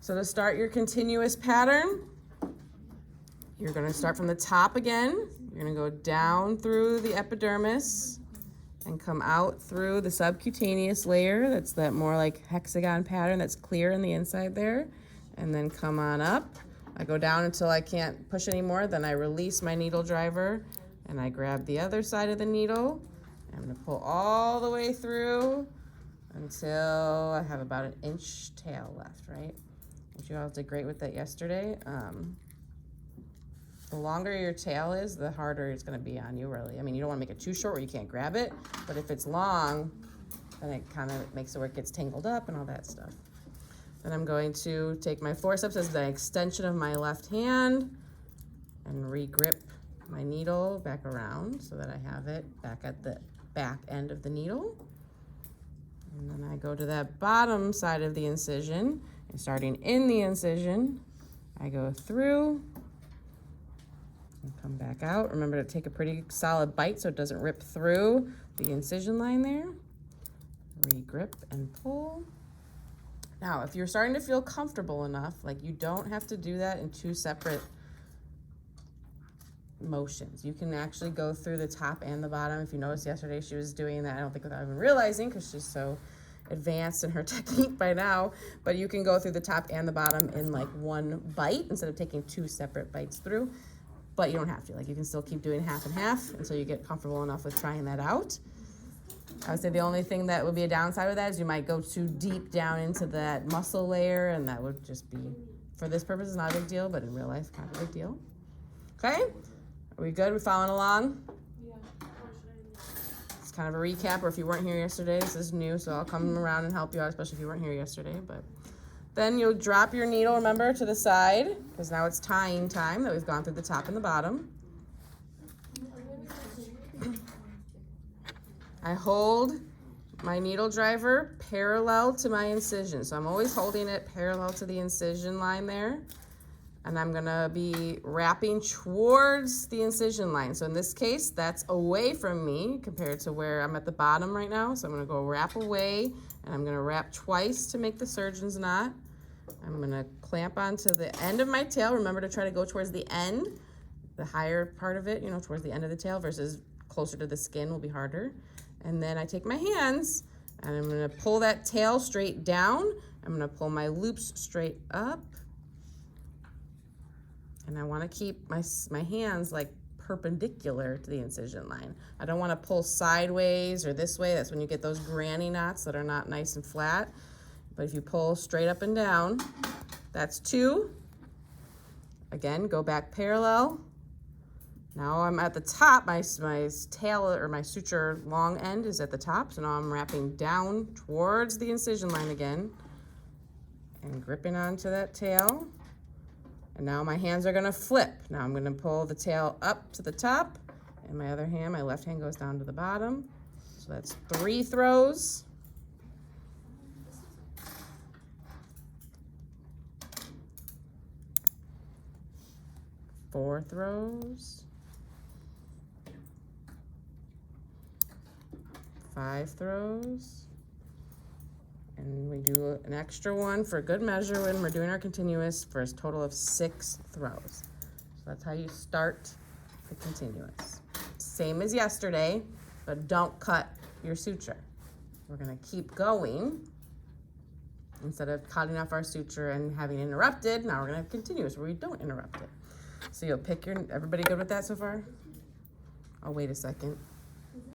So to start your continuous pattern, you're gonna start from the top again. You're gonna go down through the epidermis and come out through the subcutaneous layer. That's that more like hexagon pattern that's clear in the inside there. And then come on up. I go down until I can't push anymore. Then I release my needle driver and I grab the other side of the needle. I'm gonna pull all the way through until I have about an inch tail left, right? You all did great with that yesterday. The longer your tail is, the harder it's gonna be on you, really. I mean, you don't wanna make it too short where you can't grab it, but if it's long, then it kind of makes it where it gets tangled up and all that stuff. Then I'm going to take my forceps as the extension of my left hand and re-grip my needle back around so that I have it back at the back end of the needle. And then I go to that bottom side of the incision, and starting in the incision, I go through and come back out. Remember to take a pretty solid bite so it doesn't rip through the incision line there. Re-grip and pull. Now, if you're starting to feel comfortable enough, like you don't have to do that in two separate motions. You can actually go through the top and the bottom. If you noticed yesterday, she was doing that, I don't think without even realizing, because she's so advanced in her technique by now, but you can go through the top and the bottom in like one bite instead of taking two separate bites through, but you don't have to. Like, you can still keep doing half and half until you get comfortable enough with trying that out. I would say the only thing that would be a downside of that is you might go too deep down into that muscle layer, and that would just be, for this purpose, it's not a big deal, but in real life, kind of a big deal. Okay, are we good? We following along? Yeah. It's kind of a recap, or if you weren't here yesterday, this is new, so I'll come around and help you out, especially if you weren't here yesterday. But then you'll drop your needle, remember, to the side, because now it's tying time that we've gone through the top and the bottom. I hold my needle driver parallel to my incision. So I'm always holding it parallel to the incision line there. And I'm gonna be wrapping towards the incision line. So in this case, that's away from me compared to where I'm at the bottom right now. So I'm gonna go wrap away, and I'm gonna wrap twice to make the surgeon's knot. I'm gonna clamp onto the end of my tail. Remember to try to go towards the end, the higher part of it, you know, towards the end of the tail versus closer to the skin will be harder. And then I take my hands and I'm gonna pull that tail straight down. I'm gonna pull my loops straight up. And I wanna keep my hands like perpendicular to the incision line. I don't wanna pull sideways or this way. That's when you get those granny knots that are not nice and flat. But if you pull straight up and down, that's 2. Again, go back parallel. Now I'm at the top, my tail or my suture long end is at the top, so now I'm wrapping down towards the incision line again and gripping onto that tail. And now my hands are gonna flip. Now I'm gonna pull the tail up to the top, and my other hand, my left hand goes down to the bottom. So that's 3 throws. Four throws. 5 throws, and we do an extra one for good measure when we're doing our continuous for a total of 6 throws. So that's how you start the continuous. Same as yesterday, but don't cut your suture. We're gonna keep going. Instead of cutting off our suture and having interrupted, now we're gonna have continuous where we don't interrupt it. So you'll pick your, everybody good with that so far? Oh, wait a second.